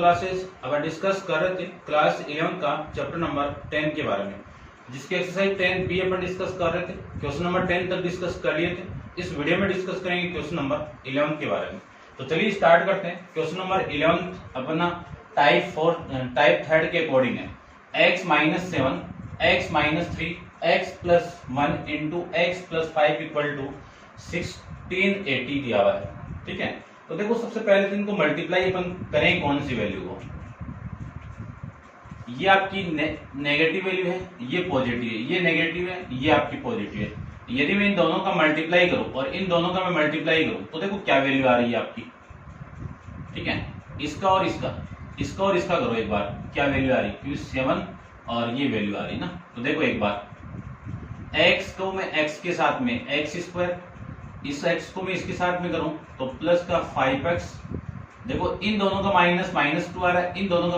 Classes अब discuss कर रहे थे क्लास 11 का चैप्टर नंबर 10 के बारे में, जिसके एक्सरसाइज 10 बी अपन डिस्कस कर रहे थे। क्वेश्चन नंबर 10 तक डिस्कस कर लिए थे। इस वीडियो में डिस्कस करेंगे क्वेश्चन नंबर 11 के बारे में। तो चलिए स्टार्ट करते हैं। क्वेश्चन नंबर 11 अपना टाइप थर्ड के अकॉर्डिंग है। x minus 7 x minus 3 x plus 1 into X plus 5 equal to 1680 दिया हुआ है। ठीक है, तो देखो सबसे पहले तो इनको मल्टीप्लाई अपन करें कौन सी वैल्यू को। ये आपकी नेगेटिव वैल्यू है, ये पॉजिटिव है, ये नेगेटिव है, ये आपकी पॉजिटिव है। यदि मैं इन दोनों का मल्टीप्लाई करूं और इन दोनों का मैं मल्टीप्लाई करूं तो देखो क्या वैल्यू आ रही है आपकी। ठीक है, इसका और इसका करो एक बार, क्या वैल्यू आ रही है, क्योंकि 7 और ये वैल्यू आ रही है ना। तो देखो एक बार x को मैं x के साथ में एक्स स्क्वायर, इस x को मैं इसके साथ में करूं तो प्लस का 5x। देखो इन दोनों का माइनस 2 आ रहा है, इन दोनों का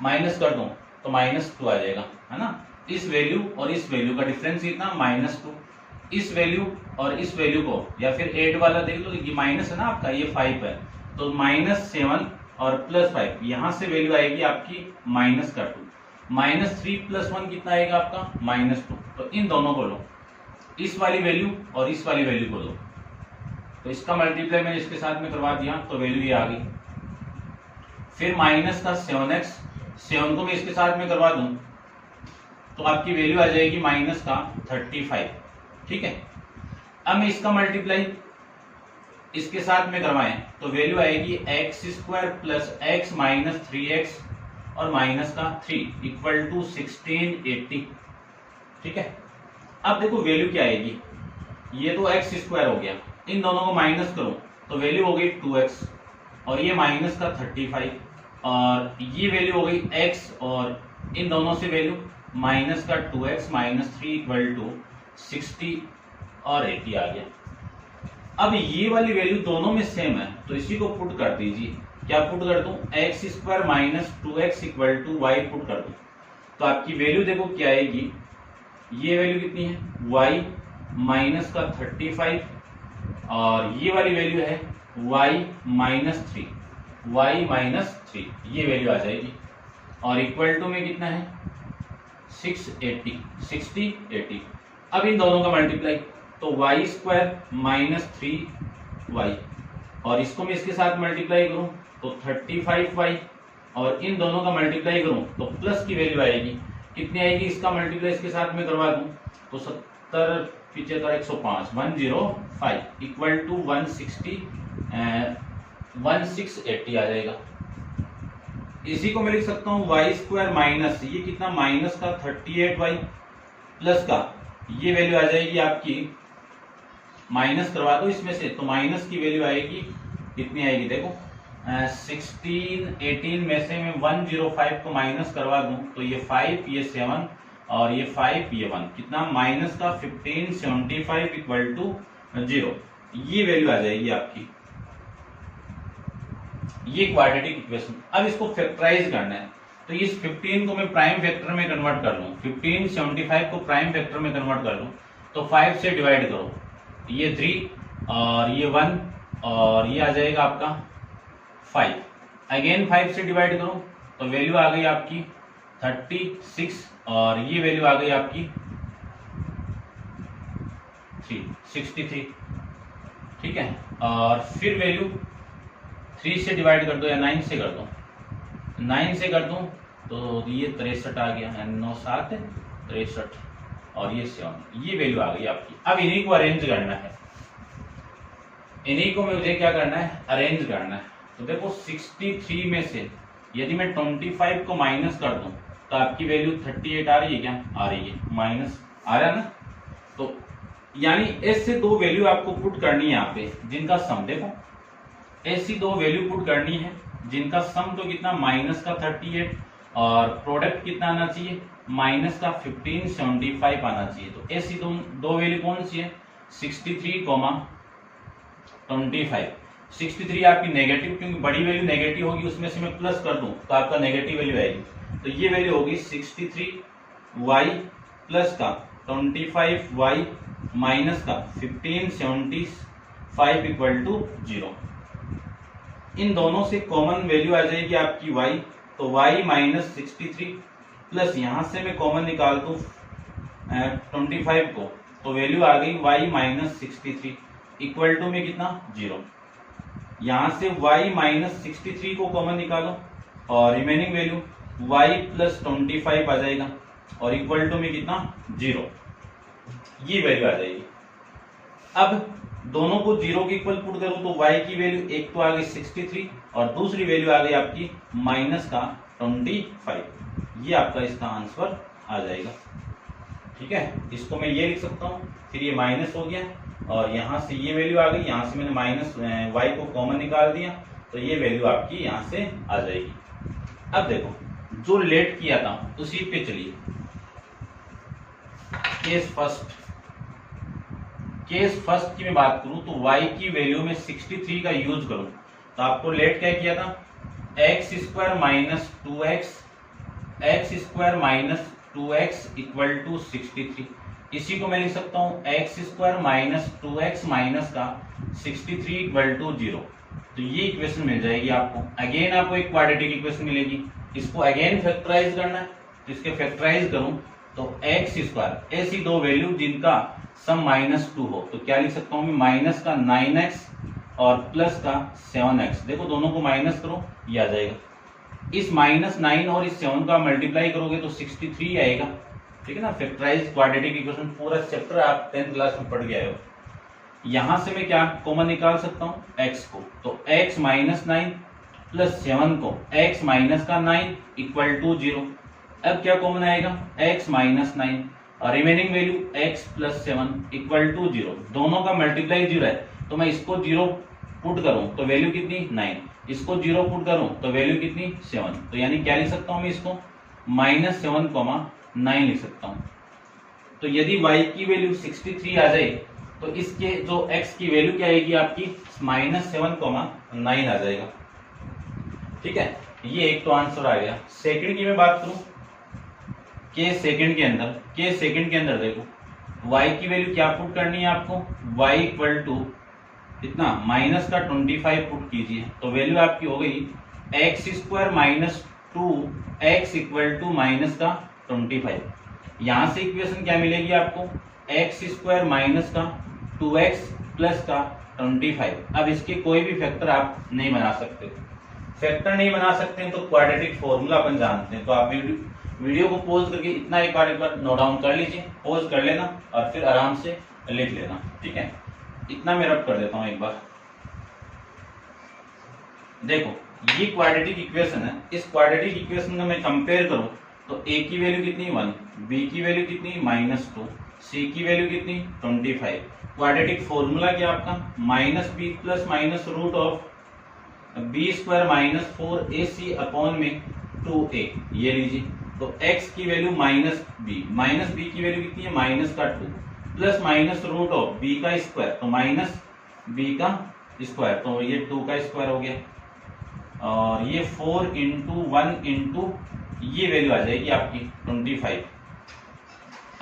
माइनस कर दूं तो -2 आ जाएगा, है ना। इस वैल्यू और इस वैल्यू का डिफरेंस कितना, -2। इस वैल्यू और इस वैल्यू को या फिर 8 वाला देख लो, ये माइनस है ना आपका, ये 5 है, तो -7 और +5 यहां से वैल्यू आएगी आपकी -2। -3 + 1 कितना आएगा आपका, -2। तो इन दोनों को लो, इस वाली वैल्यू और इस वाली वैल्यू को लो, तो इसका मल्टीप्लाई मैंने इसके साथ में करवा दिया तो वैल्यू ये आ गई। फिर माइनस का 7x, 7 को मैं इसके साथ में करवा दूं तो आपकी वैल्यू आ जाएगी -35। ठीक है, अब मैं इसका मल्टीप्लाई इसके साथ में करवाएं तो वैल्यू आएगी x² plus x minus 3x और -3 इक्वल टू 1680। ठीक है, अब देखो वैल्यू क्या आएगी, ये तो x² हो गया, इन दोनों को माइनस करो तो वैल्यू हो गई 2x और ये -35 और ये वैल्यू हो गई x और इन दोनों से वैल्यू -2x -3 इक्वल टू 60 और 80 आ गया। अब ये वाली वैल्यू दोनों में सेम है तो इसी को पुट कर दीजिए। क्या पुट कर दूं, x² minus 2x equal to y put कर दूं तो आपकी वैल्यू देखो क्या आएगी, ये वैल्यू कितनी है, y -35 और ये वाली वैल्यू है y -3 ये वैल्यू आ जाएगी और इक्वल टू में कितना है 60 अब इन दोनों का मल्टीप्लाई तो y² -3y और इसको मैं इसके साथ मल्टीप्लाई करूं तो 35y और इन दोनों का मल्टीप्लाई करूं तो प्लस की वैल्यू आएगी, कितनी आएगी, इसका मल्टीप्लाई इसके साथ में करवा दूं तो 70 75 105 105 इक्वल टू 1680 आ जाएगा। इसी को मैं लिख सकता हूँ y² माइनस ये कितना माइनस का 38y प्लस का ये वैल्यू आ जाएगी आपकी, माइनस करवा दो इसमें से तो माइनस की वैल्यू आएगी, कितनी आएगी देखो 18 में से मैं 105 को माइनस करवा दूं तो ये 5 ये 7 और ये 5 ये 1 कितना माइनस का 1575 इक्वल टू 0 ये वैल्यू आ जाएगी आपकी। ये क्वाड्रेटिक इक्वेशन। अब इसको फैक्टराइज करना है तो इस 15 को मैं प्राइम फैक्टर में कन्वर्ट कर लूं, 1575 को प्राइम फैक्टर में कन्वर्ट कर लूं तो 5 से डिवाइड करो, ये 3 और ये 1 और ये आ जाएगा आपका 5, अगेन 5 से डिवाइड करो तो वैल्यू आ गई आपकी 36 और ये वैल्यू आ गई आपकी 63। ठीक है, और फिर वैल्यू 3 से डिवाइड कर दो या 9 से कर दो, 9 से कर दो तो ये 63 आ गया, 9 7 63 और ये 7, ये वैल्यू आ गई आपकी। अब इन्हीं को अरेंज करना है, इन्हीं को मुझे क्या करना है, अरेंज करना है। तो देखो 63 में से यदि मैं 25 को माइनस कर दूं तो आपकी वैल्यू 38 आ रही है, क्या आ रही है, माइनस आ रहा है ना। तो यानी ऐसे दो वैल्यू आपको पुट करनी है यहाँ पे जिनका सम, देखो ऐसी दो वैल्यू पुट करनी है जिनका सम तो कितना माइनस का 38 और प्रोडक्ट कितना आना चाहिए, माइनस का 1575 आना चाहिए। तो ऐसी दो वैल्यू कौन सी है, 63, 25। 63 आपकी नेगेटिव, क्योंकि बड़ी वैल्यू नेगेटिव होगी, उसमें से मैं प्लस कर दूं तो आपका नेगेटिव वैल्यू आएगी। तो ये वैल्यू होगी 63y प्लस का 25y माइनस का 1575 इक्वल टू 0। इन दोनों से कॉमन वैल्यू आ जाएगी आपकी y, तो y माइनस 63 प्लस यहां से मैं कॉमन निकाल दूं 25 को, तो वैल्यू आ गई y माइनस 63 इक्वल टू में कितना 0। यहां से y माइनस 63 को कॉमन निकालो और रिमेनिंग वैल्यू y प्लस 25 आ जाएगा और इक्वल टू में कितना 0, ये वैल्यू आ जाएगी। अब दोनों को 0 के इक्वल पुट करूं तो y की वैल्यू एक तो आ गई 63 और दूसरी वैल्यू आ गई आपकी माइनस का 25, ये आपका इसका आंसर आ जाएगा। ठीक है, इसको मैं ये लिख सकता हूँ, फिर ये माइनस हो गया और यहाँ से ये वैल्यू आ गई, यहाँ से मैंने माइनस y को कॉमन निकाल दिया तो ये वैल्यू आपकी यहाँ से आ जाएगी। अब देखो जो लेट किया था उसी पे चलिए। केस फर्स्ट की मैं बात करूं तो y की वैल्यू में 63 का यूज करूं तो आपको लेट क्या किया था, x square minus 2x equal to 63। इसी को मैं लिख सकता हूं x square minus 2x minus का 63 इक्वल टू 0। तो ये इक्वेशन मिल जाएगी आपको। अगेन आपको एक क्वाड्रेटिक इक्वेशन मिलेगी, इसको अगेन फैक्टराइज करना है तो इसके फैक्टराइज करूं तो x स्क्वायर, ऐसी दो वैल्यू जिनका सम -2 हो तो क्या लिख सकता हूं मैं, माइनस का 9x और प्लस का 7x। देखो दोनों को माइनस करो, ये आ जाएगा। इस -9 और इस 7 का मल्टीप्लाई करोगे तो 63 आएगा। ठीक है ना, फैक्टराइज क्वाड्रेटिक इक्वेशन पूरा चैप्टर आप 10th क्लास में पढ़ के आए हो। यहां से मैं क्या कॉमन निकाल सकता हूं, x को, तो x माइनस 9 प्लस 7 को x माइनस का 9 इक्वल टू 0। अब क्या कॉमन आएगा, x माइनस 9 और remaining value x plus 7 equal to 0। दोनों का मल्टीप्लाई 0 है तो मैं इसको 0 पुट करूं तो वैल्यू कितनी 9, इसको 0 पुट करूं तो वैल्यू कितनी 7। तो यानी क्या लिख सकता हूं मैं इसको -7,9 लिख सकता हूं। तो यदि y की वैल्यू 63 आ जाए तो इसके जो x की वैल्यू क्या आएगी आपकी -7,9 आ जाएगा। ठीक है, ये एक तो आंसर आ गया। सेकंड की मैं बात करूं, केस सेकंड के अंदर देखो y की वैल्यू क्या पुट करनी है आपको, y इक्वल टू इतना माइनस का 25 पुट कीजिए तो वैल्यू आपकी हो गई x square minus 2x equal to minus का 25। यहां से इक्वेशन क्या मिलेगी आपको, x स्क्वायर माइनस का 2x प्लस का 25। अब इसके कोई भी फैक्टर आप नहीं बना सकते, फैक्टर नहीं बना सकते हैं तो क्वाड्रेटिक फॉर्मूला अपन जानते हैं। तो आप वीडियो को पॉज करके इतना एक बार नोट डाउन कर लीजिए, पॉज कर लेना और फिर आराम से लिख लेना। ठीक है, इतना मैं रब कर देता हूं एक बार। देखो ये क्वाड्रेटिक इक्वेशन है, इस क्वाड्रेटिक इक्वेशन का मैं कंपेयर करूं तो a की वैल्यू कितनी 1, b की वैल्यू कितनी -2, c की वैल्यू कितनी 25। क्वाड्रेटिक फॉर्मूला क्या आपका, -b plus minus root of b square minus 4ac upon में 2a, ये लीजिए। तो x की वैल्यू -b की वैल्यू कितनी है -2 plus minus root of b का स्क्वायर, तो माइनस b का स्क्वायर, तो ये 2 का स्क्वायर हो गया और ये 4 इंटू 1 इंटू ये वैल्यू आ जाएगी आपकी 25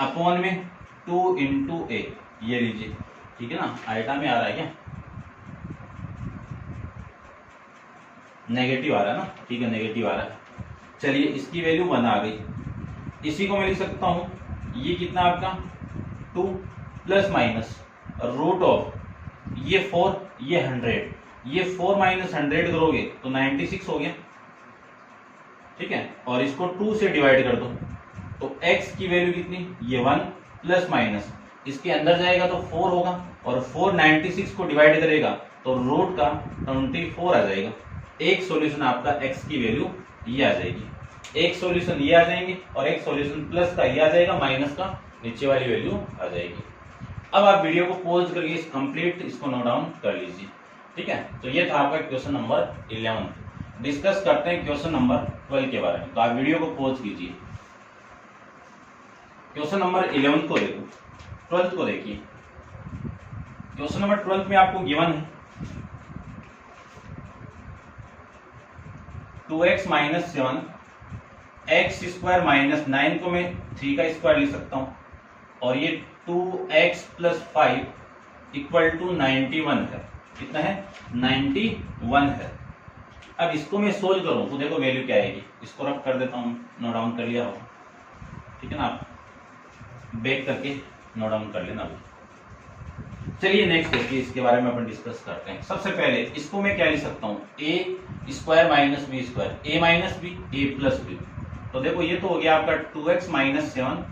अपॉन में 2 इंटू ए, ये लीजिए। ठीक है ना, आइटा में आ रहा है क्या, नेगेटिव आ रहा है ना, ठीक है नेगेटिव आ रहा है। चलिए इसकी वैल्यू 1 आ गई। इसी को मैं लिख सकता हूं, ये कितना आपका 2 प्लस माइनस रूट ऑफ ये 4 ये 100, ये 4 माइनस 100 करोगे तो 96 हो गया। ठीक है, और इसको 2 से डिवाइड कर दो तो x की वैल्यू कितनी, ये 1 प्लस माइनस इसके अंदर जाएगा तो 4 होगा और 4 96 को डिवाइड करेगा तो रूट का 24 आ जाएगा। एक सॉल्यूशन आपका x की वैल्यू ये आ जाएगी, एक सॉल्यूशन ये आ जाएंगे और एक सॉल्यूशन प्लस का ये आ जाएगा, माइनस का नीचे वाली वैल्यू आ जाएगी। अब आप वीडियो को पॉज करके इस कंप्लीट इसको नोट डाउन कर लीजिए। ठीक है, तो ये था आपका क्वेश्चन नंबर 11। डिस्कस करते हैं क्वेश्चन नंबर 12 के बारे में। तो आप वीडियो को पॉज कीजिए, क्वेश्चन नंबर 11 को देखो, 12 को देखिए। क्वेश्चन नंबर 12 में आपको गिवन है 2x minus 7 x square minus 9 को मैं 3 का स्क्वायर लिख सकता हूं और ये 2x प्लस 5 इक्वल टू 91 है। कितना है 91 है। अब इसको मैं सोल्व करूं तो देखो वैल्यू क्या आएगी, इसको रब कर देता हूं, नोट डाउन कर लिया हो, ठीक है ना, आप बैक करके नोट डाउन कर लेना। चलिए नेक्स्ट देखिए, इसके बारे में अपन डिस्कस करते हैं। सबसे पहले इसको मैं क्या लिख सकता हूँ, ए स्क्वायर माइनस बी स्क्वायर, ए माइनस बी ए प्लस बी। तो देखो ये तो हो गया आपका 2x माइनस 7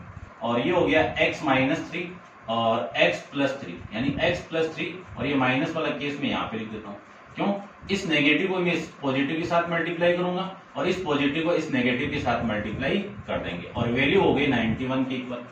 और ये हो गया x माइनस 3 और x प्लस 3, यानी x प्लस 3 और ये माइनस वाला केस में यहाँ पे लिख देता हूँ। क्यों, इस नेगेटिव को मैं इस पॉजिटिव के साथ मल्टीप्लाई करूंगा और इस पॉजिटिव को इस नेगेटिव के साथ मल्टीप्लाई कर देंगे और वैल्यू हो गई 91 के इक्वल।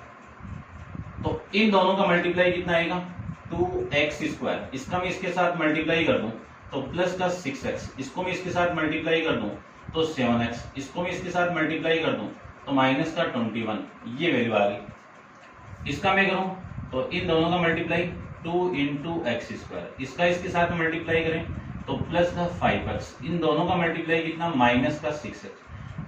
तो इन दोनों का मल्टीप्लाई कितना आएगा, 2x स्क्वायर, इसका मैं इसके साथ मल्टीप्लाई कर दूं तो प्लस का 6x, इसको मैं इसके साथ मल्टीप्लाई कर दूं तो 7x, इसको मैं इसके साथ मल्टीप्लाई कर दूं तो माइनस का 21, ये वैल्यू आ गई। इसका मैं करूं तो इन दोनों का मल्टीप्लाई 2 इंटू एक्स स्क्वायर, इसका इसके साथ मल्टीप्लाई करें तो प्लस का 5x, इन दोनों का मल्टीप्लाई कितना, माइनस का 6x,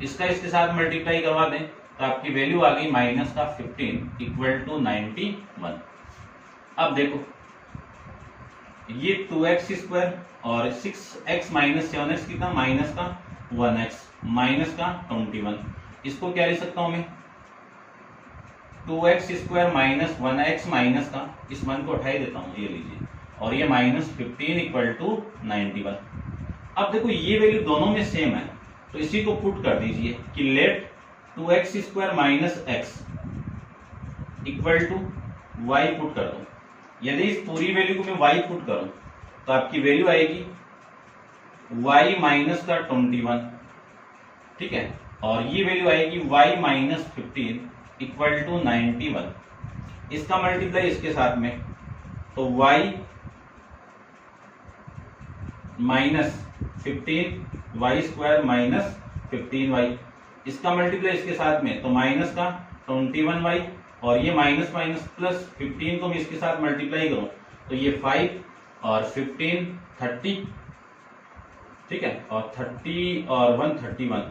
इसका इसके साथ मल्टीप्लाई करवा दें तो आपकी वैल्यू आ गई माइनस का 15 इक्वल टू 91। अब देखो ये 2x स्क्वायर और 6x माइनस 7x कितना, माइनस का 1x माइनस का 21, इसको क्या लिख सकता हूं मैं, 2x square minus 1x minus का, इस मान को उठा ही देता हूं, ये लीजिए, और ये माइनस 15 इक्वल टू 91। अब देखो ये वैल्यू दोनों में सेम है तो इसी को पुट कर दीजिए कि let 2x square minus x equal to y put कर दो। यदि इस पूरी वैल्यू को मैं y पुट करूं तो आपकी वैल्यू आएगी y माइनस का 21, ठीक है, और ये वैल्यू आएगी y माइनस 15 इक्वल टू 91। इसका मल्टीप्लाई इसके साथ में तो y minus 15 y square minus 15y, इसका मल्टीप्लाई इसके साथ में तो माइनस का 21y और ये माइनस माइनस प्लस 15 को मैं इसके साथ मल्टीप्लाई करूं तो ये 5 और 15 30, ठीक है, और 30 और 1 31,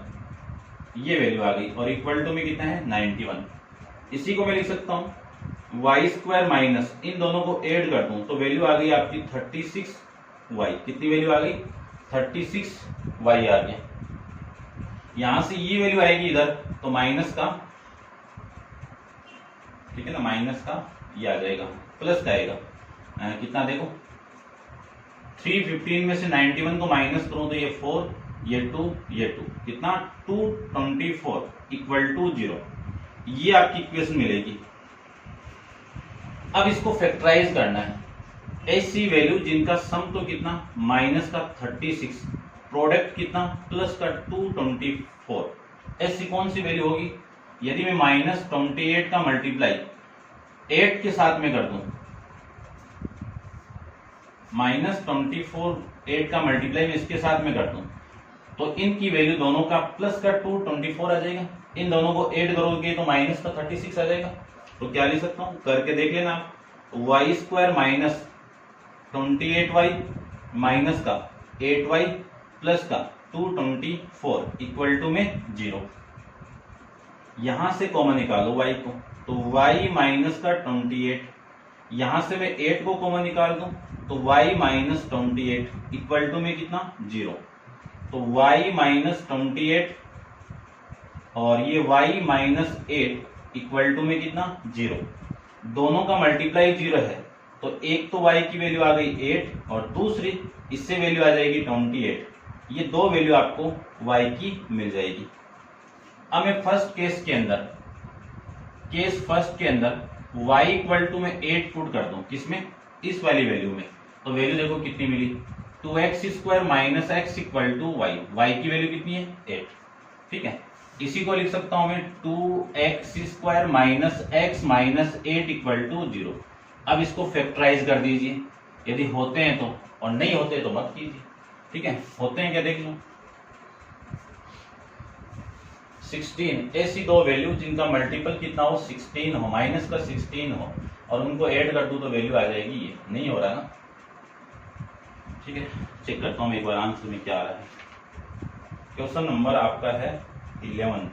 ये वैल्यू आ गई और इक्वल टू में कितना है 91। इसी को मैं लिख सकता हूं वाई स्क्वायर माइनस, इन दोनों को ऐड कर दूं तो वैल्यू आ गई आपकी 36y, कितनी वैल्यू आ गई 36y आ गया। यहां से ये वैल्यू आएगी इधर तो माइनस का, ठीक है ना, माइनस का ये आ जाएगा, प्लस का आएगा कितना देखो 315 में से 91 को माइनस करूं तो ये 4, ये 2, ये 2, कितना 224 इक्वल टू 0, ये आपकी इक्वेशन मिलेगी। अब इसको फैक्टराइज करना है, ऐसी वैल्यू जिनका सम तो कितना माइनस का 36, प्रोडक्ट कितना प्लस का 224, ऐसी कौन सी वैल्यू होगी। यदि मैं माइनस 28 का मल्टीप्लाई 8 के साथ में कर दूं, माइनस 24 8 का मल्टीप्लाई में इसके साथ में कर दूं तो इनकी वैल्यू दोनों का प्लस का 224 आ जाएगा, इन दोनों को ऐड करोगे तो माइनस का 36 आ जाएगा। तो क्या लिख सकता हूं, करके देख लेना आप, Y square minus 28y minus का 8y प्लस का 224 इक्वल टू में 0। यहां से कॉमन निकालो y को तो y माइनस का 28, यहां से मैं 8 को कॉमन निकाल दूं तो y माइनस 28 इक्वल टू में कितना 0। तो y माइनस 28 और ये y माइनस 8 इक्वल टू में कितना 0, दोनों का मल्टीप्लाई 0 है तो एक तो y की वैल्यू आ गई 8 और दूसरी इससे वैल्यू आ जाएगी 28, ये दो वैल्यू आपको y की मिल जाएगी। अब मैं फर्स्ट केस के अंदर, केस फर्स्ट के अंदर y इक्वल टू में 8 पुट कर दूं, किसमें, इस वाली वैल्यू में, तो वैल्यू देखो कितनी मिली 2x square minus X equal to Y, Y की वैल्यू कितनी है 8, ठीक है। इसी को लिख सकता हूं मैं 2x square minus X minus 8 equal to 0। अब इसको फैक्टराइज कर दीजिए, यदि होते हैं तो, और नहीं होते तो मत कीजिए, ठीक है। होते हैं क्या देख लो, 16, ऐसी दो वैल्यू जिनका मल्टीपल कितना हो 16 हो, माइनस का 16 हो और उनको ऐड कर दूं तो वैल्यू आ जाएगी, ये नहीं हो रहा ना, ठीक है। चेक करता हूं एक बार आंसर में क्या आ रहा है। क्वेश्चन नंबर आपका है 11,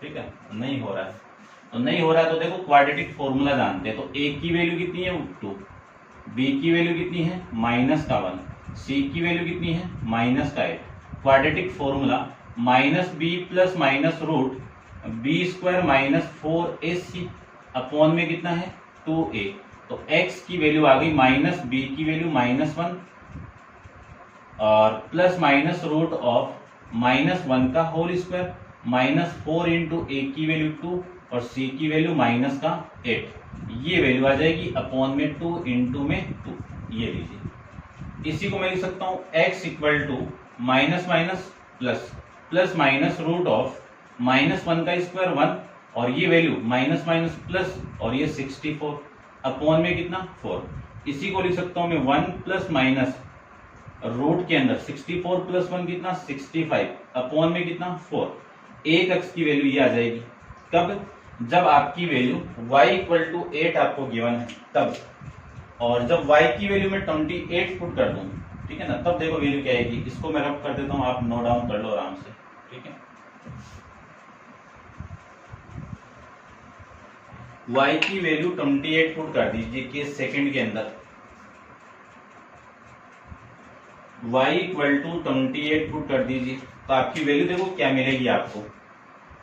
ठीक है, नहीं हो रहा है तो नहीं हो रहा है तो देखो क्वाड्रेटिक फॉर्मूला जानते हैं, तो a की वैल्यू कितनी है 2, b की वैल्यू कितनी है माइनस का 1, सी की वैल्यू कितनी है माइनस का 8। Quadratic formula minus B plus minus root B square minus 4ac upon में कितना है 2a। तो x की वैल्यू आ गई माइनस बी की वैल्यू -1 और प्लस माइनस रूट ऑफ -1 का होल स्क्वायर -4 इंटू ए की वैल्यू 2 और सी की वैल्यू माइनस का 8। ये वैल्यू आ जाएगी अपॉन में 2 इंटू में 2। ये लीजिए, इसी को मैं लिख सकता हूं x equal to minus minus plus plus minus root of -1 का स्क्वायर 1 और ये वैल्यू माइनस माइनस प्लस और ये 64 अपॉन में कितना 4। इसी को लिख सकता हूं मैं 1 प्लस माइनस रूट के अंदर 64 प्लस 1 कितना 65 अपॉन में कितना 4। एक अक्ष की वैल्यू ये आ जाएगी कब, जब आपकी वैल्यू y इक्वल टू 8 आपको गिवन है तब, और जब y की वैल्यू में 28 पुट कर दूं, ठीक है ना, तब देखो वैल्यू क्या आएगी। इसको मैं रब कर देता हूं, आप नोट डाउन कर लो आराम से, ठीक है। y की वैल्यू 28 पुट कर दीजिए कि सेकंड के अंदर y इक्वल टू 28 पुट कर दीजिए तो आपकी वैल्यू देखो क्या मिलेगी आपको,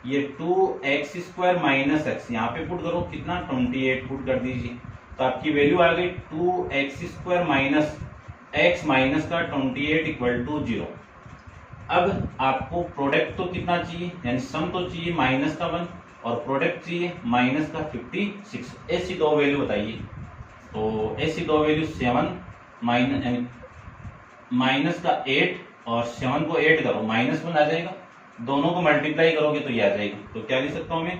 ये 2x स्क्वायर माइनस एक्स यहाँ पे पुट करो कितना 28 पुट कर दीजिए तो आपकी वैल्यू आ गई 2x square minus X minus का 28 इक्वल टू 0। अब आपको प्रोडक्ट तो कितना चाहिए, यानी सम तो चाहिए माइनस का 1 और प्रोडक्ट चाहिए माइनस का 56। ऐसी दो वैल्यू बताइए, तो ऐसी दो वैल्यू 7 माइनस का 8 और 7 को 8 करो -1 आ जाएगा, दोनों को मल्टीप्लाई करोगे तो ये आ जाएगी। तो क्या लिख सकता हूं मैं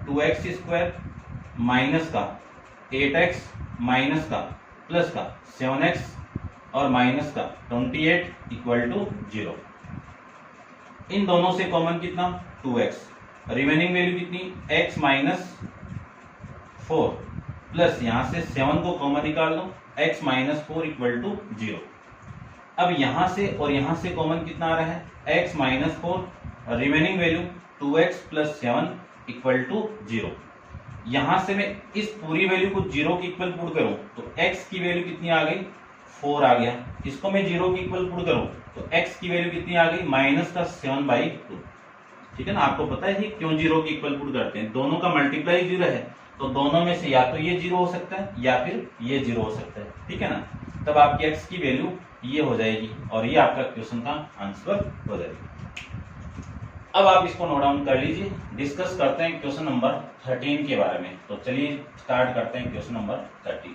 2x स्क्वायर माइनस का 8x माइनस का प्लस का 7x और माइनस का 28 इक्वल टू 0। इन दोनों से कॉमन कितना 2x, रिमेनिंग वैल्यू कितनी x माइनस 4 प्लस यहां से 7 को कॉमन निकाल लो x माइनस 4 इक्वल टू 0। अब यहां से और यहां से कॉमन कितना आ रहा है x minus 4, remaining value 2x plus 7 equal to 0। यहां से मैं इस पूरी वैल्यू को 0 की इक्वल पुट करूं तो x की वैल्यू कितनी आ गई 4 आ गया, इसको मैं 0 की इक्वल पुट करूं तो x की वैल्यू कितनी आ गई माइनस का 7/2। ठीक है ना, आपको पता है क्यों 0 की इक्वल पुट करते हैं, दोनों का मल्टीप्लाई 0 है तो दोनों में से या तो ये 0 हो सकता है या फिर ये 0 हो सकता है, ठीक है ना। तब आपकी x की वैल्यू ये हो जाएगी और ये आपका क्वेश्चन का आंसर हो जाएगा। अब आप इसको नोट डाउन कर लीजिए, डिस्कस करते हैं क्वेश्चन नंबर 13 के बारे में। तो चलिए स्टार्ट करते हैं क्वेश्चन नंबर 13।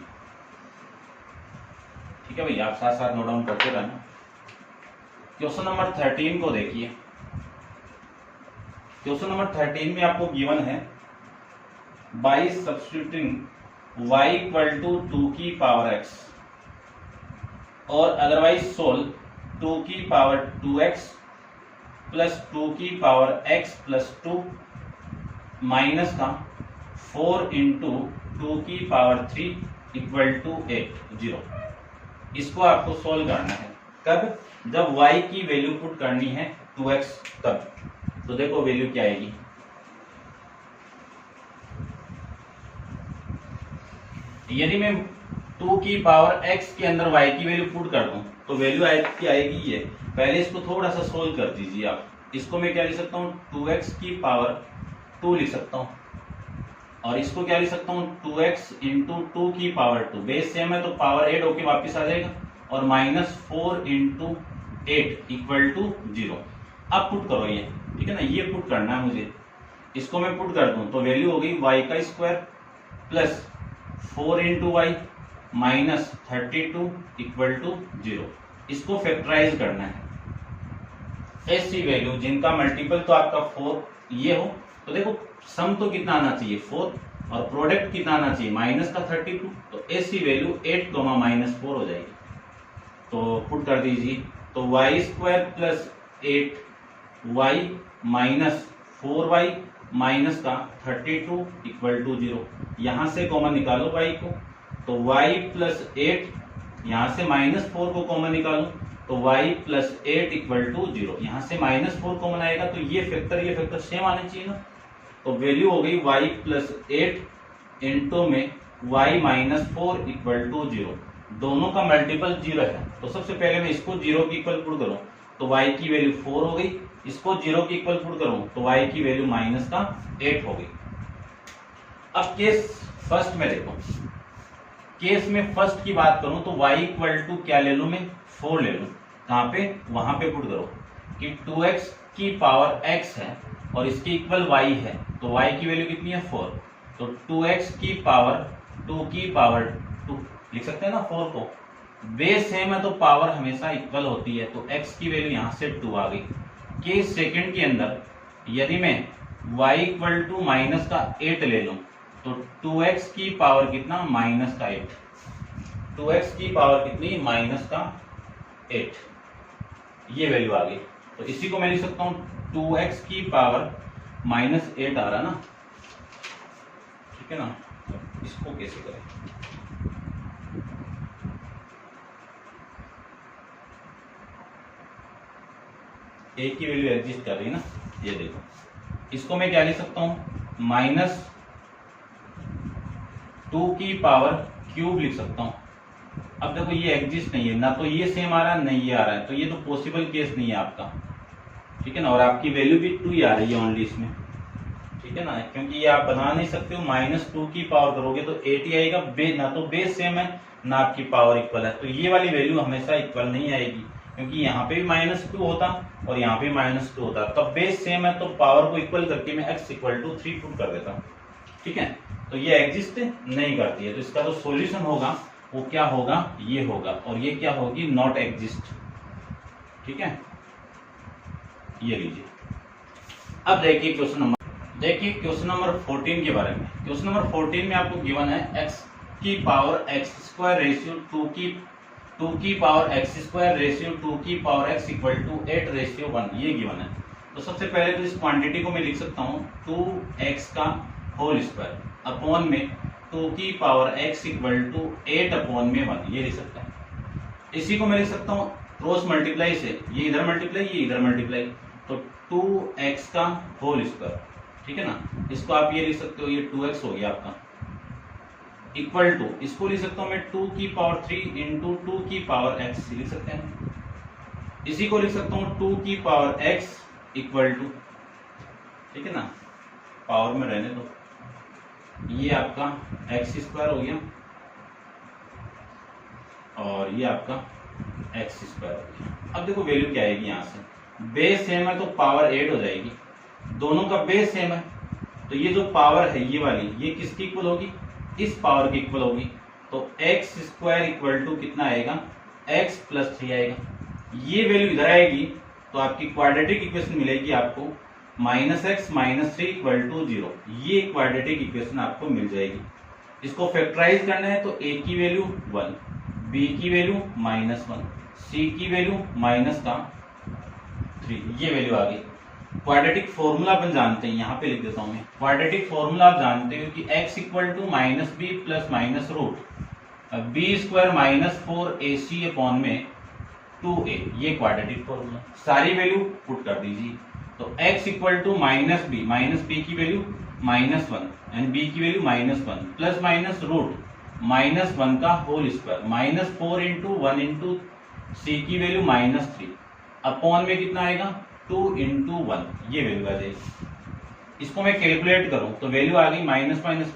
ठीक है भैया, आप साथ साथ नोट डाउन करते रहना। क्वेश्चन नंबर 13 को देखिए। क्वेश्चन नंबर 13 में आपको गिवन है by substituting y equal to 2 की पावर x और अदरवाइज सोल्व 2 की पावर 2x प्लस 2 की पावर x प्लस 2 माइनस का 4 इंटू 2 की पावर 3 इक्वल टू 8 0। इसको आपको सोल्व करना है कब, जब y की वैल्यू पुट करनी है 2x तब। तो देखो वैल्यू क्या आएगी, यदि मैं 2 की पावर x के अंदर y की वैल्यू पुट कर दूं तो वैल्यू आएगी ये। पहले इसको थोड़ा सा सोल्व कर दीजिए आप। इसको मैं क्या लिख सकता हूँ 2x की पावर 2 लिख सकता हूँ और इसको क्या लिख सकता हूँ 2x इंटू 2 की पावर 2, बेस सेम है तो पावर 8 होके वापस आ जाएगा और माइनस 4 इंटू 8 इक्वल टू 0। अब पुट करो ये, ठीक है ना, ये पुट करना है मुझे। इसको मैं पुट कर दूं तो वैल्यू हो गई y का square plus 4 into Y minus 32 equal to 0। इसको फैक्टराइज करना है। ऐसी वैल्यू जिनका मल्टीपल तो आपका 4 ये हो तो देखो सम तो कितना आना चाहिए 4 और प्रोडक्ट कितना आना चाहिए माइनस का 32, तो ऐसी वैल्यू 8 माइनस 4 हो जाएगी। तो पुट कर दीजिए तो y square plus 8y minus 4y minus का 32 इक्वल टू 0। यहां से कॉमन निकालो y को तो y प्लस 8, यहां से माइनस 4 को कॉमन निकालो तो y प्लस 8 इक्वल टू 0। यहां से माइनस 4 कॉमन आएगा तो ये फैक्टर सेम आने चाहिए ना। तो वैल्यू हो गई y प्लस 8 इंटू में y माइनस 4 इक्वल टू 0। दोनों का मल्टीपल 0 है, तो सबसे पहले मैं इसको 0 के इक्वल पुट करूं तो y की वैल्यू 4 हो गई, इसको 0 के इक्वल पुट करूं तो y की वैल्यू माइनस का 8 हो गई। अब केस फर्स्ट में देखो, केस में फर्स्ट की बात करूं तो y इक्वल टू क्या ले लूं मैं, 4 ले लूं। कहां पे, वहां पे पुट करो कि 2x की पावर x है और इसके इक्वल y है, तो y की वैल्यू कितनी है 4, तो 2x की पावर 2 की पावर 2 लिख सकते हैं ना 4 को। बेस सेम है तो पावर हमेशा इक्वल होती है, तो x की वैल्यू यहां से 2 आ गई। केस सेकंड के अंदर यदि मैं y इक्वल टू माइनस का 8 ले लूं तो 2x की पावर कितना, माइनस का 8, 2x की पावर कितनी, माइनस का 8, ये वैल्यू आ गई। तो इसी को मैं लिख सकता हूं 2x की पावर माइनस 8 आ रहा ना, ठीक है ना। इसको कैसे करें, a की वैल्यू एग्जिस्ट कर रही है ना, ये देखो, इसको मैं क्या लिख सकता हूं, माइनस 2 की पावर क्यूब लिख सकता हूं। अब देखो ये एग्जिस्ट नहीं है ना, तो ये सेम आ रहा है नहीं ये आ रहा है, तो ये तो पॉसिबल केस नहीं है आपका, ठीक है ना। और आपकी वैल्यू भी 2 ही आ रही है ओनली इसमें, ठीक है ना, क्योंकि ये आप बना नहीं सकते हो, माइनस 2 की पावर करोगे तो 8 ही आएगा, ना तो बेस सेम है ना आपकी पावर इक्वल है, तो ये वाली वैल्यू हमेशा इक्वल नहीं आएगी, क्योंकि यहाँ पे भी -2 होता और यहाँ पे -2 होता, तब बेस सेम है तो पावर को इक्वल करके मैं x इक्वल टू 3 पुट कर देता हूँ, ठीक है। तो ये एग्जिस्ट नहीं करती है, तो इसका जो सॉल्यूशन होगा वो क्या होगा, ये होगा, और ये क्या होगी, नॉट एग्जिस्ट, ठीक है। ये लीजिए। अब देखिए क्वेश्चन नंबर 14 के बारे में। क्वेश्चन नंबर 14 में आपको गिवन है x की पावर x² रेशियो 2 की पावर x² रेशियो 2 की power x equal to 8 ratio 1, ये गिवन है। तो सबसे पहले तो इस क्वांटिटी को मैं लिख सकता हूँ 2x का होल स्क्वायर अपॉन में 2 की power x equal to 8 upon में 1, ये लिख सकता है। इसी को मैं लिख सकता हूँ क्रॉस मल्टीप्लाई से, ये इधर मल्टीप्लाई ये इधर मल्टीप्लाई, तो 2x का होल स्क्वायर, ठीक है ना। इसको आप ये लिख सकते हो, ये 2x हो गया आपका, इक्वल टू, इसको लिख सकता हूं मैं 2 की पावर 3 इंटू 2 की पावर x लिख सकते हैं। इसी को लिख सकता हूं 2 की पावर x इक्वल टू, ठीक है ना, पावर में रहने दो, ये आपका x² हो गया और ये आपका x² हो गया। अब देखो वैल्यू क्या आएगी, यहां से बेस सेम है तो पावर 8 हो जाएगी, दोनों का बेस सेम है, तो ये जो पावर है ये वाली, ये किसकी इक्वल होगी, इस पावर की इक्वल होगी, तो x² इक्वल टू कितना आएगा, x प्लस 3 आएगा। ये वैल्यू इधर आएगी तो आपकी क्वाड्रेटिक इक्वेशन मिलेगी आपको -x - 3 इक्वल टू 0, ये क्वाड्रेटिक इक्वेशन आपको मिल जाएगी। इसको फैक्टराइज करना है तो a की वैल्यू 1, b की वैल्यू -1, c की वैल्यू -3, ये वैल्यू आ गई। क्वाड्रेटिक फॉर्मूला अपन जानते हैं, यहाँ पे लिख देता हूं मैं, क्वाड्रेटिक फॉर्मूला आप जानते हो कि x equal to -b plus minus root b² - 4ac upon में 2a, ये क्वाड्रेटिक फॉर्मूला। सारी वैल्यू पुट कर दीजिए, तो x इक्वल टू -b की वैल्यू -1 एंड b की वैल्यू -1 प्लस माइनस रूट -1 का whole square -4 into 1 into c की वैल्यू -3 अपॉन में कितना आएगा 2 इंटू 1, ये वैल्यू आ जाएगी। इसको मैं कैलकुलेट करूं तो वैल्यू आ गई माइनस माइनस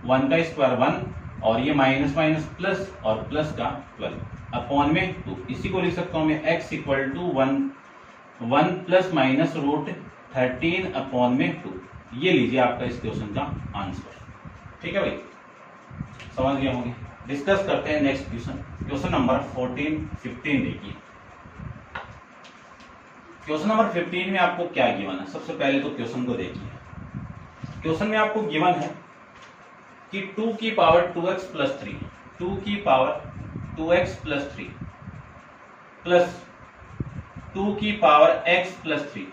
1 का स्क्वायर 1 और ये माइनस प्लस और प्लस का 12 अपॉन में 2। इसी को लिख सकता हूं मैं x equal to 1 plus minus root 13 upon में 2, ये लीजिए आपका इस क्वेश्चन का आंसर, ठीक है भाई, समझ गए होंगे। डिस्कस करते हैं नेक्स्ट क्वेश्चन नंबर 15 देखिए। क्वेश्चन नंबर 15 में आपको क्या गिवन है, सबसे पहले तो क्वेश्चन को देखिए। क्वेश्चन में आपको गिवन है कि 2 की पावर 2x प्लस 3, 2 की पावर 2x प्लस 3 प्लस 2 की power x plus 3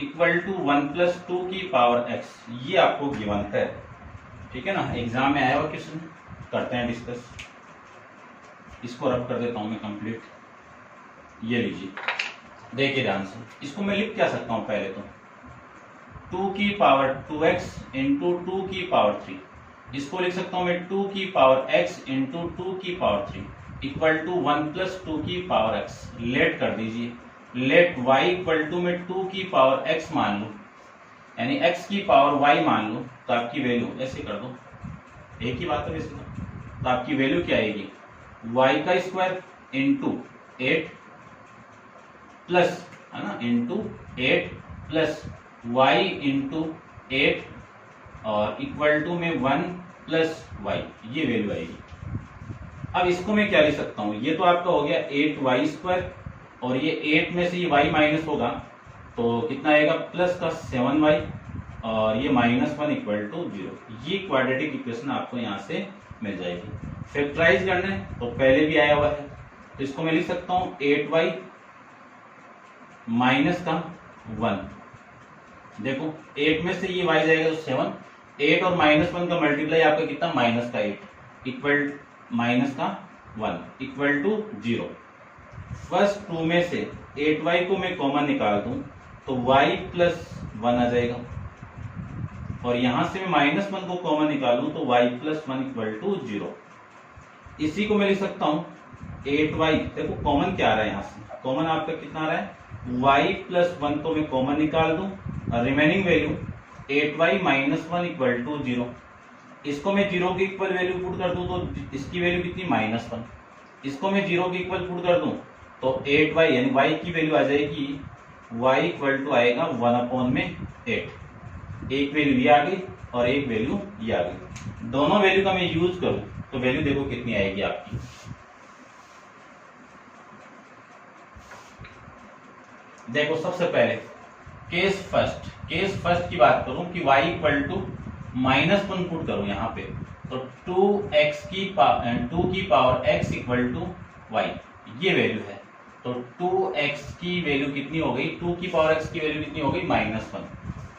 equal to 1 plus 2 की पावर x, ये आपको गिवन है, ठीक है ना। एग्जाम में आया हुआ क्वेश्चन, करते हैं डिस्कस। इसको रब कर देता हूं मैं कंप्लीट, ये लीजिए, देखिए ध्यान से। इसको मैं लिख क्या सकता हूं, पहले तो 2 की पावर 2x इंटू 2 की पावर 3 इसको लिख सकता हूं मैं 2 की पावर x इंटू 2 की पावर 3 इक्वल टू 1 प्लस 2 की पावर x। लेट कर दीजिए, लेट y इक्वल टू मैं 2 की पावर x मान लूं, यानी x की पावर y मान लूं, तो आपकी वैल्यू ऐसे कर दो, एक ही बात है वैसे तो आपकी वैल्यू क्या आएगी, y का स्क्वायर इंटू 8 प्लस, है ना, इंटू 8 प्लस y इंटू 8 और इक्वल टू में 1 प्लस वाई, ये वैल्यू आएगी। अब इसको मैं क्या लिख सकता हूं, ये तो आपका हो गया 8y स्क्वायर और ये 8 में से ये y माइनस होगा तो कितना आएगा प्लस का 7y और ये -1 इक्वल टू 0। ये क्वाड्रेटिक इक्वेशन आपको यहाँ से मिल जाएगी। फैक्टराइज करना है तो पहले भी आया हुआ है, तो इसको मैं लिख सकता हूँ 8y माइनस का 1। देखो 8 में से ये y जाएगा तो 7, 8 और -1 का मल्टीप्लाई आपका कितना, माइनस का 8 इक्वल माइनस का 1 इक्वल टू 0। फर्स्ट 2 में से 8y को मैं कॉमन निकाल दूं तो y प्लस 1 आ जाएगा और यहां से मैं -1 को कॉमन निकालूं तो y प्लस 1 इक्वल टू 0। इसी को मैं लिख सकता हूं 8y, देखो कॉमन क्या आ रहा है, यहां से कॉमन आपका कितना आ रहा है, y प्लस 1 को मैं कॉमन निकाल दूं और remaining value 8y minus 1 equal to 0। इसको मैं 0 के इक्वल वैल्यू पुट कर दूं तो इसकी वैल्यू कितनी, -1। इसको मैं 0 के इक्वल पुट कर दूं तो 8y यानी y की वैल्यू आ जाएगी, y इक्वल टू आएगा 1/8। एक वैल्यू ये आ गई और एक वैल्यू ये आ गई। दोनों वैल्यू का मैं यूज करूं तो वैल्यू देखो कितनी आएगी आपकी। देखो सबसे पहले केस फर्स्ट की बात करूं कि y इक्वल टू -1 पुट करूं यहाँ पे तो 2 की power x equal to y, ये वैल्यू है। तो 2x की वैल्यू कितनी हो गई, 2 की पावर x की वैल्यू कितनी हो गई, -1।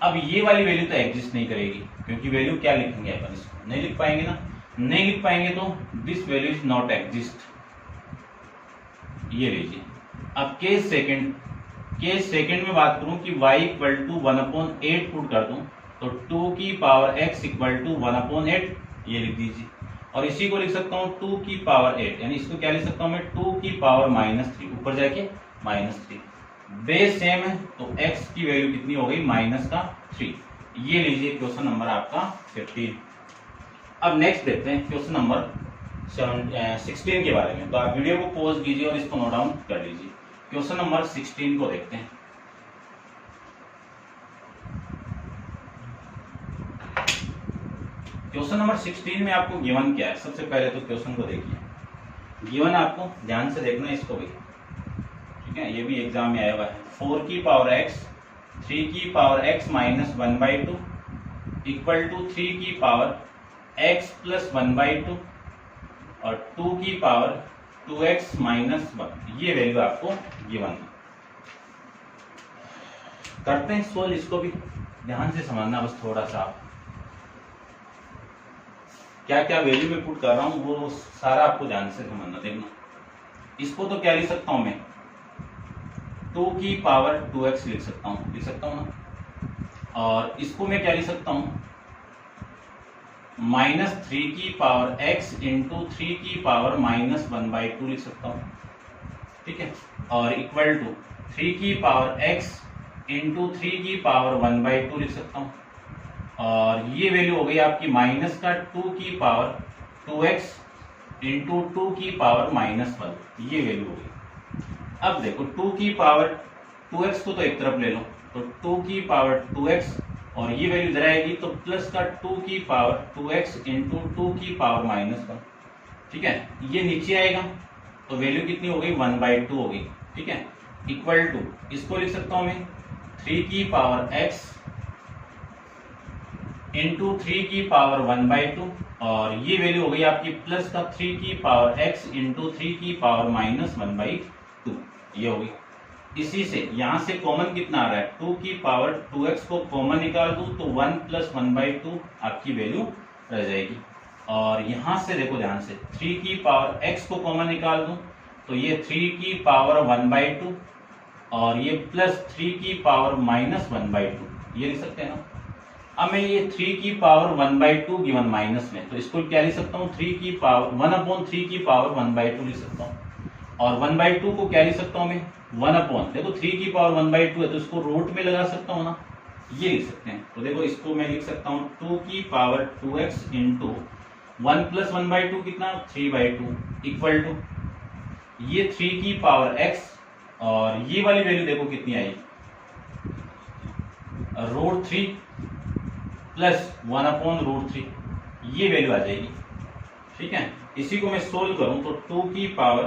अब ये वाली वैल्यू तो एग्जिस्ट नहीं करेगी क्योंकि वैल्यू क्या लिखेंगे अपन, इसको नहीं लिख पाएंगे ना, नहीं लिख पाएंगे तो this value is not exist, ये लीजिए। अब केस सेकंड में बात करूं कि y इक्वल टू 1/8 पुट कर दूं तो 2 की पावर x इक्वल टू 1/8, ये लिख दीजिए। और इसी को लिख सकता हूं 2 की पावर 8, यानी इसको क्या लिख सकता हूं मैं, 2 की पावर -3, ऊपर जाके -3। बेस सेम है तो x की वैल्यू कितनी हो गई, -3। ये लीजिए क्वेश्चन नंबर आपका 15। अब नेक्स्ट देखते हैं क्वेश्चन नंबर 16 के बारे में। तो आप वीडियो को पॉज कीजिए और इसको नोट डाउन कर लीजिए। क्वेश्चन नंबर 16 को देखते हैं। क्वेश्चन नंबर 16 में आपको गिवन क्या है, सबसे पहले तो क्वेश्चन को देखिए। गिवन आपको ध्यान से देखना है इसको भी, ठीक है, ये भी एग्जाम में आया हुआ है। 4 की पावर x 3 की power x minus 1/2 equal to 3 की पावर x प्लस 1/2 और 2 की पावर 2x माइनस 1, ये वैल्यू आपको गिवन है। करते हैं सोल्व, इसको भी ध्यान से समझना बस थोड़ा सा। क्या क्या वैल्यू में पुट कर रहा हूं वो सारा आपको ध्यान से समझना। देखना इसको तो क्या लिख सकता हूं मैं, 2 की पावर 2x लिख सकता हूं ना। और इसको मैं क्या लिख सकता हूं, -3 की पावर x इंटू 3 की पावर -1/2 लिख सकता हूं, ठीक है। और इक्वल टू 3 की पावर x इंटू 3 की पावर 1/2 लिख सकता हूं। और ये वैल्यू हो गई आपकी माइनस का 2 की पावर 2x इंटू 2 की पावर -1, ये वैल्यू हो गई। अब देखो 2 की पावर 2x को तो एक तरफ ले लो, तो 2 की पावर 2x और ये वैल्यू इधर आएगी तो प्लस का 2 की पावर 2x इंटू 2 की पावर -1, ठीक है। ये नीचे आएगा तो वैल्यू कितनी हो गई, 1/2 हो गई, ठीक है। इक्वल टू इसको लिख सकता हूं मैं 3 की पावर x इंटू 3 की पावर 1/2 और ये वैल्यू हो गई आपकी प्लस का 3 की पावर x इंटू 3 की पावर -1/2, ये हो गई। इसी से यहां से कॉमन कितना आ रहा है, 2 की पावर 2x को कॉमन निकाल दूं तो 1 प्लस 1/2 आपकी वैल्यू रह जाएगी। और यहां से देखो ध्यान से 3 की पावर x को कॉमन निकाल दूं तो ये 3 की पावर 1/2 और ये प्लस 3 की पावर -1/2, ये लिख सकते हैं ना। अब मैं ये 3 की पावर 1/2 गिवन माइनस में, तो इसको क्या लिख सकता हूँ 3 की पावर 1/3 की पावर 1/2 लिख सकता हूँ। और 1/2 को क्या लिख सकता हूँ मैं 1 देखो 3 की पावर 1/2 है तो इसको रूट में लगा सकता हूँ ना, ये लिख सकते हैं। तो देखो इसको मैं लिख सकता हूँ 2 की पावर 2x इंटू 1 + 1/2 कितना 3/2 इक्वल टू ये 3 की पावर x और ये वाली वैल्यू देखो कितनी आई √3 प्लस 1/√3 ये वैल्यू आ जाएगी। ठीक है, इसी को मैं सोल्व करूं तो 2 की power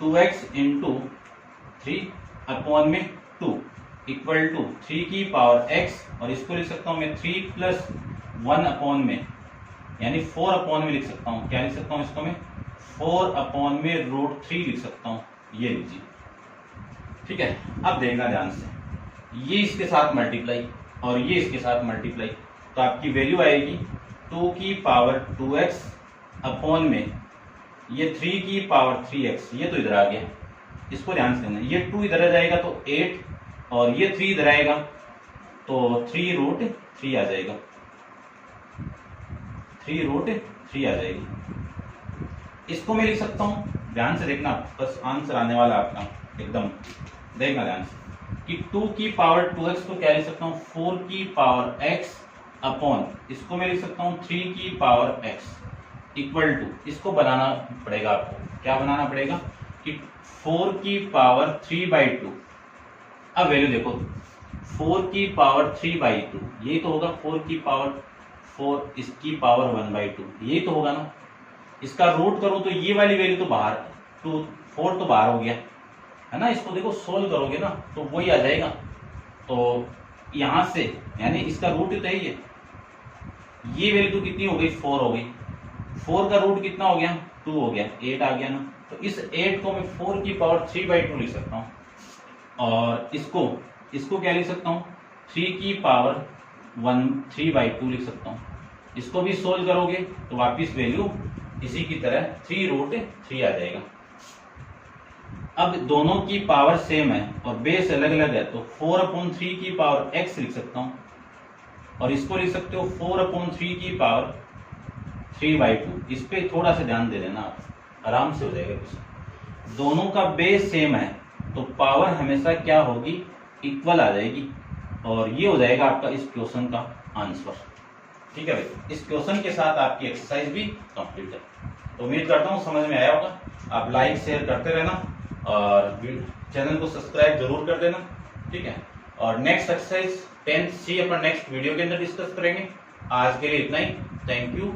2x into 3/2 equal to 3 की पावर x और इसको लिख सकता हूं मैं 3 प्लस 1 में यानी 4 में लिख सकता हूं। क्या लिख सकता हूं इसको मैं 4 में √3 लिख सकता हूं, ये लीजिए। ठीक है, अब देखना ध्यान से, ये इसके साथ मल्टीप्लाई और ये इसके साथ मल्टीप्लाई, तो आपकी वैल्यू आएगी 2 की पावर 2x में ये 3 की पावर 3x, ये तो इधर आ गया, इसको ध्यान से देना। ये 2 इधर आ जाएगा तो 8 और ये 3 इधर आएगा तो 3√3 आ जाएगा, 3√3 आ जाएगी। इसको मैं लिख सकता हूं, ध्यान से देखना, बस आंसर आने वाला आपका एकदम देखना ध्यान से कि 2 की पावर 2x को क्या लिख सकता हूँ 4 की पावर x अपॉन इसको मैं लिख सकता हूँ 3 की पावर x इक्वल टू, इसको बनाना पड़ेगा आपको, क्या बनाना पड़ेगा कि 4 की पावर 3/2। अब वैल्यू देखो 4 की पावर 3/2 यही तो होगा, 4 की पावर 4 इसकी पावर 1/2 यही तो होगा ना। इसका रूट करूं तो ये वाली वैल्यू तो बाहर 4 तो बाहर हो गया है ना, इसको देखो सोल्व करोगे ना तो वही आ जाएगा। तो यहां से यानी इसका रूट तो यही है, ये वैल्यू तो कितनी हो गई 4 हो गई, 4 का रूट कितना हो गया 2 हो गया, 8 आ गया ना। तो इस 8 को मैं 4 की पावर 3/2 लिख सकता हूँ और इसको क्या लिख सकता हूँ 3 की पावर 3/2 लिख सकता हूँ। इसको भी सोल्व करोगे तो वापिस वैल्यू इसी की तरह 3√3 आ जाएगा। अब दोनों की पावर सेम है और बेस अलग अलग है तो 4/3 की पावर x लिख सकता हूं और इसको लिख सकते हो 4/3 की पावर 3/2। इस पे थोड़ा सा ध्यान दे देना, आप आराम से हो जाएगा कुछ। दोनों का बेस सेम है तो पावर हमेशा क्या होगी इक्वल आ जाएगी और ये हो जाएगा आपका इस क्वेश्चन का आंसर। ठीक है भाई, इस क्वेश्चन के साथ आपकी एक्सरसाइज भी कंप्लीट है। तो उम्मीद करता हूँ समझ में आया होगा। आप लाइक शेयर करते रहना और चैनल को सब्सक्राइब जरूर कर देना। ठीक है, और नेक्स्ट एक्सरसाइज 10C अपन नेक्स्ट वीडियो के अंदर डिस्कस करेंगे। आज के लिए इतना ही, थैंक यू।